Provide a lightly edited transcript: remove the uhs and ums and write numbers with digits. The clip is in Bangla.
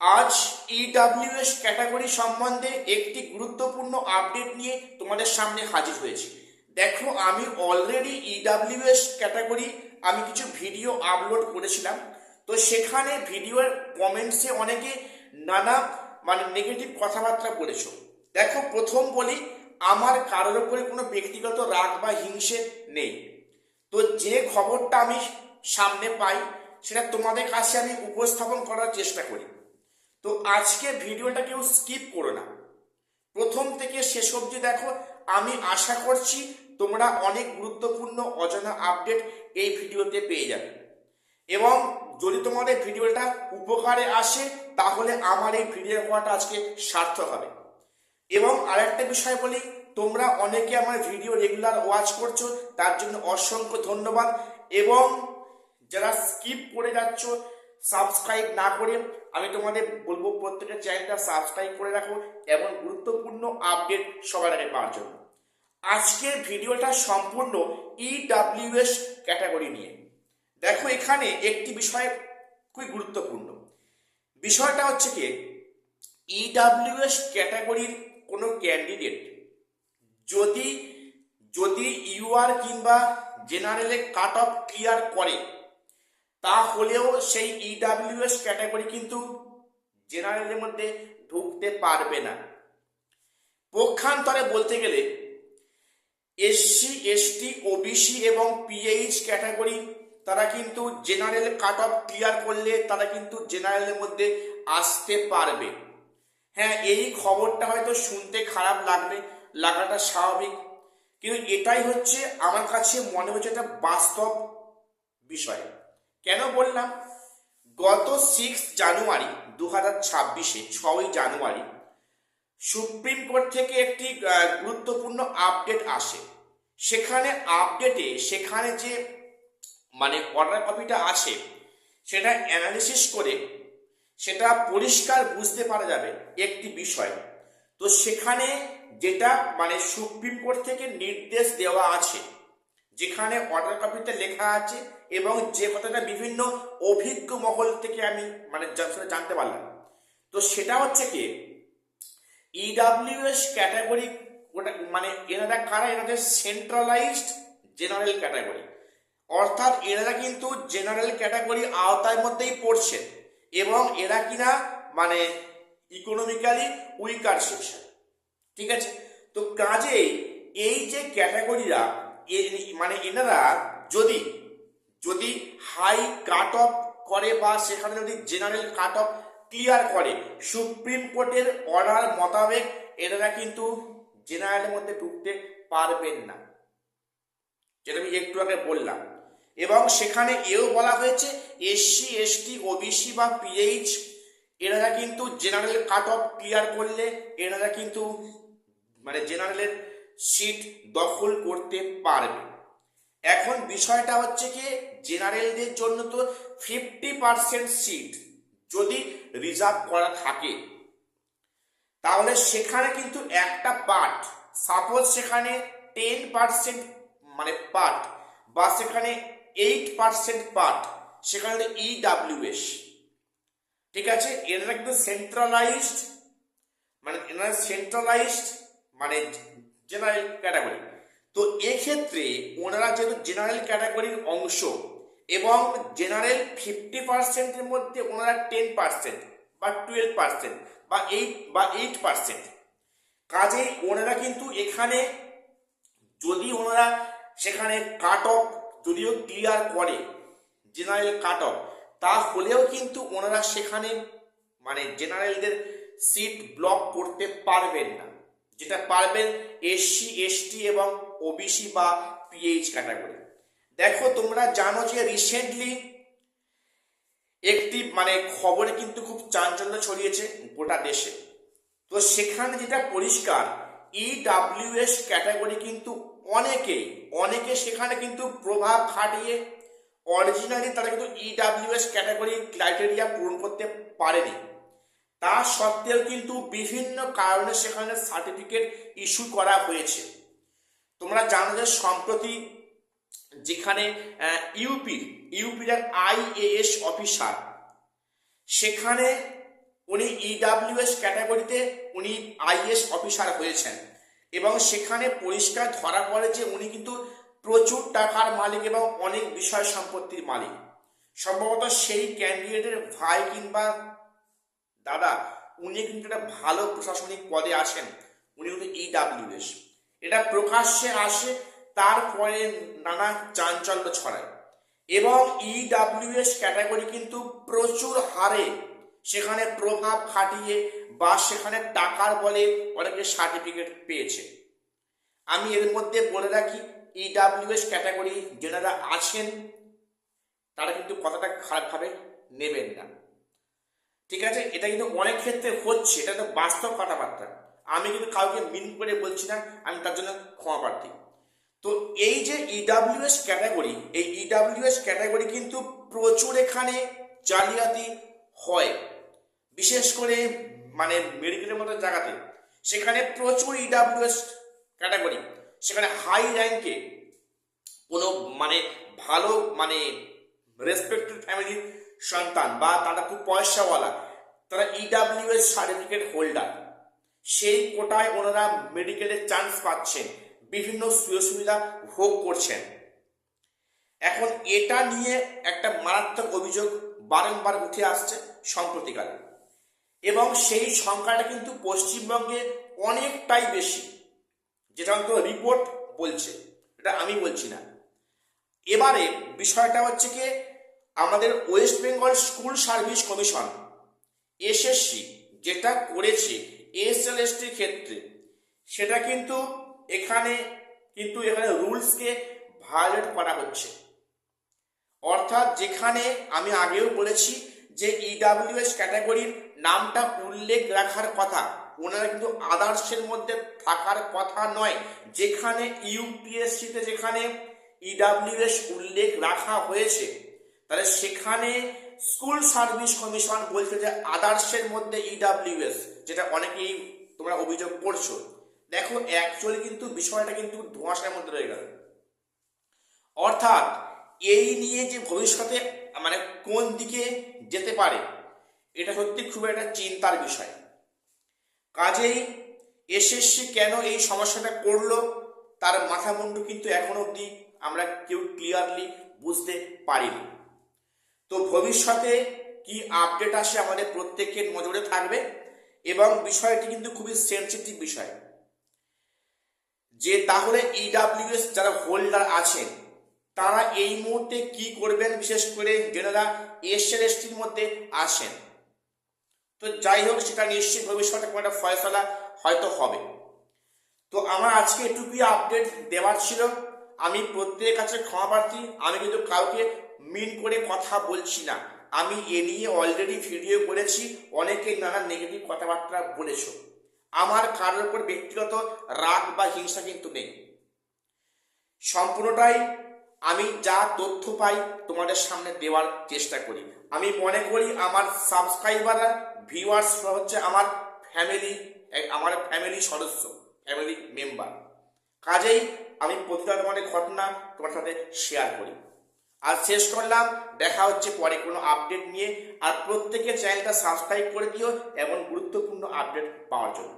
আজ ইডাব্লিউএস ক্যাটাগরি সম্বন্ধে একটি গুরুত্বপূর্ণ আপডেট নিয়ে তোমাদের সামনে হাজির হয়েছি। দেখো, আমি অলরেডি ইডাব্লিউএস ক্যাটাগরি আমি কিছু ভিডিও আপলোড করেছিলাম। তো সেখানে ভিডিওর কমেন্টসে অনেকে নানা নেগেটিভ কথাবার্তা বলেছো। দেখো, প্রথম বলি, আমার কারোর উপরে কোনো ব্যক্তিগত রাগ বা হিংসে নেই। তো যে খবরটা আমি সামনে পাই সেটা তোমাদের কাছে আমি উপস্থাপন করার চেষ্টা করি। তো আজকের ভিডিওটা কেউ স্কিপ করো না, প্রথম থেকে শেষ অবধি দেখো। আমি আশা করছি তোমরা অনেক গুরুত্বপূর্ণ অজানা আপডেট এই ভিডিওতে পেয়ে যাবে, এবং যদি তোমাদের ভিডিওটা উপকারে আসে তাহলে আমার এই ভিডিও করাটা আজকে সার্থক হবে। এবং আরেকটা বিষয় বলি, তোমরা অনেকে আমার ভিডিও রেগুলার ওয়াচ করছো, তার জন্য অসংখ্য ধন্যবাদ। এবং যারা স্কিপ করে যাচ্ছ সাবস্ক্রাইব না করে, আমি তোমাদের বলবো প্রত্যেকের চ্যানেলটা সাবস্ক্রাইব করে রাখো এবং গুরুত্বপূর্ণ আপডেট সবার আগে পাওয়ার জন্য। আজকের ভিডিওটা সম্পূর্ণ ইডাব্লিউএস ক্যাটাগরি নিয়ে। দেখো, এখানে একটি বিষয় খুবই গুরুত্বপূর্ণ। বিষয়টা হচ্ছে কি, ইডাব্লিউএস ক্যাটাগরির কোনো ক্যান্ডিডেট যদি যদি ইউআর কিংবা জেনারেলে কাট অফ ক্লিয়ার করে, তাহলেও সেই ইডাব্লিউএস ক্যাটাগরি কিন্তু জেনারেলের মধ্যে ঢুকতে পারবে না। পক্ষান্তরে বলতে গেলে এসসি, এসটি, ওবিসি এবং পিএইচ ক্যাটাগরি তারা কিন্তু জেনারেল কাট অফ ক্লিয়ার করলে তারা কিন্তু জেনারেলের মধ্যে আসতে পারবে। হ্যাঁ, এই খবরটা হয়তো শুনতে খারাপ লাগাটা স্বাভাবিক, কিন্তু এটাই হচ্ছে আমার কাছে মনে হচ্ছে একটা বাস্তব বিষয়। কেন বললাম? গত 6 জানুয়ারি 2026, 6 জানুয়ারি সুপ্রিম কোর্ট থেকে একটি গুরুত্বপূর্ণ আপডেট আসে। সেখানে যে অর্ডার কপিটা আছে সেটা অ্যানালিসিস করে সেটা পরিষ্কার বুঝতে পারা যাবে একটি বিষয়। তো সেখানে যেটা সুপ্রিম কোর্ট থেকে নির্দেশ দেওয়া আছে, যেখানে অর্ডার কপিতে লেখা আছে এবং যে কথাটা বিভিন্ন অভিজ্ঞ মহল থেকে আমি জানতে পারলাম, তো সেটা হচ্ছে কি, ইডাব্লিউএস ক্যাটাগরি ওটা এনারা কারা? এনাদের সেন্ট্রালাইজড জেনারেল ক্যাটাগরি, অর্থাৎ এনারা কিন্তু জেনারেল ক্যাটাগরি আওতার মধ্যেই পড়ছে এবং এরা কিনা ইকোনমিক্যালি উইকার সেকশন। ঠিক আছে? তো কাজেই এই যে ক্যাটাগরিরা এনারা যদি যদি হাই কাট অফ করে বা সেখানে যদি জেনারেল কাট অফ ক্লিয়ার করে, সুপ্রিম কোর্টের অর্ডার মোতাবেক এনারা কিন্তু জেনারেলের মধ্যে ঢুকতে পারবেন না, যেটা আমি একটু আগে বললাম। এবং সেখানে এও বলা হয়েছে এসসি, এসটি, ওবিসি বা পিএইচ এনারা কিন্তু জেনারেল কাট অফ ক্লিয়ার করলে এনারা কিন্তু জেনারেলের সিট দখল করতে পারবে। এখন বিষয়টা হচ্ছে কি, জেনারেলদের জন্য তো 50% সিট যদি রিজার্ভ করা থাকে, তাহলে সেখানে কিন্তু একটা পার্ট, সাপোজ সেখানে 10% পার্ট বা সেখানে 8% পার্ট, সেখানে ইডাব্লিউএস। ঠিক আছে? এনারা কিন্তু সেন্ট্রালাইজড জেনারেল ক্যাটাগরি। তো এক্ষেত্রে ওনারা যেহেতু জেনারেল ক্যাটাগরির অংশ এবং জেনারেল 50%-এর মধ্যে ওনারা 10% বা 12% বা 8%, কাজেই ওনারা কিন্তু এখানে যদি ওনারা সেখানে কাট অফ যদিও ক্লিয়ার করে জেনারেল কাট অফ, তাহলেও কিন্তু ওনারা সেখানে জেনারেলদের সিট ব্লক করতে পারবেন না, যেটা পারবেন এসসি, এসটি এবং ওবিসি বা পিএইচ ক্যাটাগরি। দেখো, তোমরা জানো যে রিসেন্টলি একটি খবরে কিন্তু খুব চাঞ্চল্য ছড়িয়েছে গোটা দেশে। তো সেখানে যেটা পরিষ্কার, ইডাব্লিউএস ক্যাটাগরি কিন্তু অনেকে সেখানে কিন্তু প্রভাব খাটিয়ে অরিজিনালি তারা কিন্তু ইডাব্লিউএস ক্যাটাগরি ক্রাইটেরিয়া পূরণ করতে পারেনি। তা সত্ত্বেও কিন্তু বিভিন্ন কারণে সেখানে সার্টিফিকেট ইস্যু করা হয়েছে। তোমরা জানো যে সম্প্রতি যেখানে ইউপির আইএএস অফিসার, সেখানে উনি ইডাব্লিউএস ক্যাটাগরিতে উনি আইএস অফিসার হয়েছেন এবং সেখানে পরিষ্কার ধরা পড়ে যে উনি কিন্তু প্রচুর টাকার মালিক এবং অনেক বিষয় সম্পত্তির মালিক। সম্ভবত সেই ক্যান্ডিডেটের ভাই কিংবা দাদা উনি কিন্তু একটা ভালো প্রশাসনিক পদে আছেন, উনি কিন্তু ইডাব্লিউএস। এটা প্রকাশ্যে আসে, তারপরে নানা চাঞ্চল্য ছড়ায় এবং ইডাব্লিউএস ক্যাটাগরি কিন্তু প্রচুর হারে সেখানে প্রভাব খাটিয়ে বা সেখানে টাকার বলে অনেকে সার্টিফিকেট পেয়েছে। আমি এর মধ্যে বলে রাখি, ইডাব্লিউএস ক্যাটাগরি যারা আছেন তারা কিন্তু কথাটা খারাপভাবে নেবেন না, ঠিক আছে? এটা কিন্তু অনেক ক্ষেত্রে হচ্ছে, এটা তো বাস্তব কথাবার্তা। আমি কিন্তু কাউকে মিন করে বলছি না, আমি তার জন্য ক্ষমা প্রার্থী। তো এই যে ইডাব্লিউএস ক্যাটাগরি, এই ইডাব্লিউএস ক্যাটাগরি কিন্তু প্রচুর এখানে জালিয়াতি হয়, বিশেষ করে মানে মেডিকেলের মতো জায়গাতে সেখানে প্রচুর ইডাব্লিউএস ক্যাটাগরি, সেখানে হাই র্যাঙ্কে কোনো মানে ভালো মানে রেসপেক্টেড ফ্যামিলির সন্তান বা তারা খুব পয়সাওয়ালা, তারা ইডাব্লিউএস সার্টিফিকেট হোল্ডার, সেই কোটায় ওনারা মেডিকেলের চান্স পাচ্ছেন, বিভিন্ন সুযোগ সুবিধা ভোগ করছেন। এখন এটা নিয়ে একটা মারাত্মক অভিযোগ বারংবার উঠে আসছে সম্প্রতিকালে এবং সেই সংখ্যাটা কিন্তু পশ্চিমবঙ্গে অনেকটাই বেশি, যেটা তো রিপোর্ট বলছে, এটা আমি বলছি না। এবারে বিষয়টা হচ্ছে কি, আমাদের West Bengal school service commission SSC যেটা করেছে এসএলএসটির ক্ষেত্রে, সেটা কিন্তু এখানে রুলসকে ভায়োলেট করা হচ্ছে। অর্থাৎ যেখানে আমি আগেও বলেছি যে ইডাব্লিউএস ক্যাটাগরির নামটা উল্লেখ রাখার কথা, ওনারা কিন্তু আদার্সের মধ্যে থাকার কথা নয়। যেখানে ইউপিএসসিতে যেখানে ইডাব্লিউএস উল্লেখ রাখা হয়েছে, তাহলে সেখানে স্কুল সার্ভিস কমিশন বলছে যে আদার্সের মধ্যে ইডাব্লিউএস, যেটা অনেকেই তোমরা অভিযোগ করছো। দেখো অ্যাকচুয়ালি কিন্তু বিষয়টা কিন্তু ধোঁয়াশার মধ্যে রয়ে গেল। অর্থাৎ এই নিয়ে যে ভবিষ্যতে মানে কোন দিকে যেতে পারে, এটা সত্যি খুব একটা চিন্তার বিষয়। কাজেই এসএসসি কেন এই সমস্যাটা করলো তার মাথা মুন্ডু কিন্তু এখন অবধি আমরা কেউ ক্লিয়ারলি বুঝতে পারিনি। তো ভবিষ্যতে কি আপডেট আসে আমাদের প্রত্যেকের নজরে থাকবে এবং বিষয়টি কিন্তু খুবই সেনসিটিভ বিষয় যে তাহলে ইডাব্লিউএস যারা হোল্ডার আছেন তারা এই মুহূর্তে কি করবেন, বিশেষ করে যারা এসএলএসটির মধ্যে আসেন। তো যাই হোক, সেটা নিশ্চয়ই ভবিষ্যতে কোনো একটা ফয়সলা হয়তো হবে। তো আমার আজকে এটুকুই আপডেট দেওয়ার ছিল। আমি প্রত্যেকের কাছে ক্ষমা প্রার্থী, আমি কিন্তু কাউকে মিন করে কথা বলছি না। আমি এ নিয়ে অলরেডি ভিডিও করেছি, অনেকে নানা নেগেটিভ কথাবার্তা বলেছ। আমার কারোর উপর ব্যক্তিগত রাগ বা হিংসা কিন্তু নেই, সম্পূর্ণটাই আমি যা তথ্য পাই তোমাদের সামনে দেওয়ার চেষ্টা করি। আমি মনে করি আমার সাবস্ক্রাইবাররা ভিউয়ার্স হচ্ছে আমার ফ্যামিলি সদস্য, ফ্যামিলি মেম্বার। কাজেই আমি প্রতিটা তোমাদের ঘটনা তোমার সাথে শেয়ার করি। আর শেষ করলাম, দেখা হচ্ছে পরে কোনো আপডেট নিয়ে। আর প্রত্যেকে চ্যানেলটা সাবস্ক্রাইব করে দিও এমন গুরুত্বপূর্ণ আপডেট পাওয়ার জন্য।